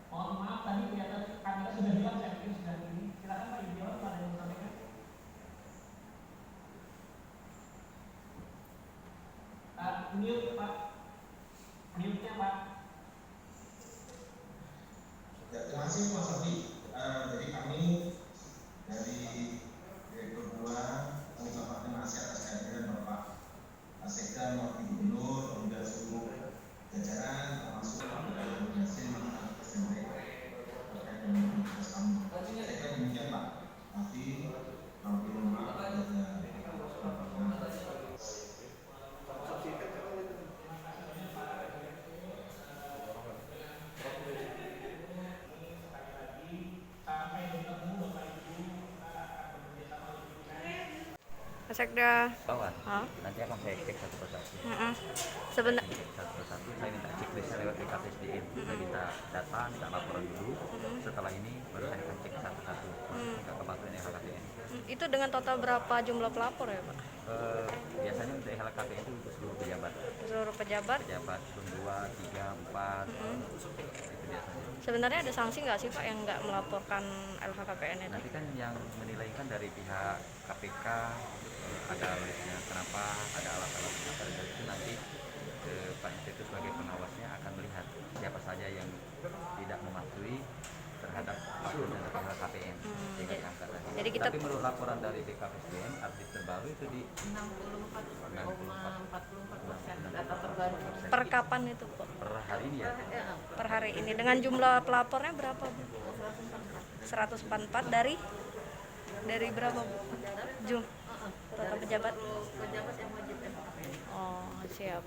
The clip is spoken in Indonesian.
Mohon maaf tadi kelihatan kamera sudah hilang, saya pikir sudah ini. Silakan Pak Yudhio, ada yang mau sampaikan. Mute Pak, mute-nya Pak. Ya, terima kasih Mas Adi. Jadi kami dari Direktur 2 mengucapkan terima kasih atas kehadiran Bapak Sekda, Wakil Gubernur, dan seluruh jajaran termasuk Pak Yasin, Pak SMB terkait dengan tugas kami. Saya kira demikian Pak. Nanti kami mohon maaf ada Sekda bawah. Nanti akan saya cek satu persatu. sebentar. Satu persatu saya minta checklistnya lewat BKPSDM. Saya minta data, minta laporan dulu. Setelah ini baru saya akan cek satu-satu. Ke kepatuhan LHKPN. Itu dengan total berapa jumlah pelapor ya Pak? Biasanya untuk LHKPN itu untuk seluruh pejabat. Seluruh pejabat? Pejabat 2, 3, 4. Itu biasanya. Sebenarnya ada sanksi nggak sih Pak yang nggak melaporkan LHKPN itu? Nanti kan yang menilai kan dari pihak KPK, ada alasannya kenapa, ada alat-alat apa, dan itu nanti Pak Institut sebagai pengawasnya akan melihat siapa saja yang tidak mematuhi terhadap aturan dan LHKPN sehingga diangkat tadi. Jadi kita, tapi menurut laporan dari BKPSDM update terbaru itu di 64,44% data terbaru. Per kapan itu Pak? Per hari ini ya? Per hari ini. Dengan jumlah pelapornya berapa Bu? 144 dari berapa Bu? Total pejabat? Pejabat yang wajib LHKPN. Oh siap.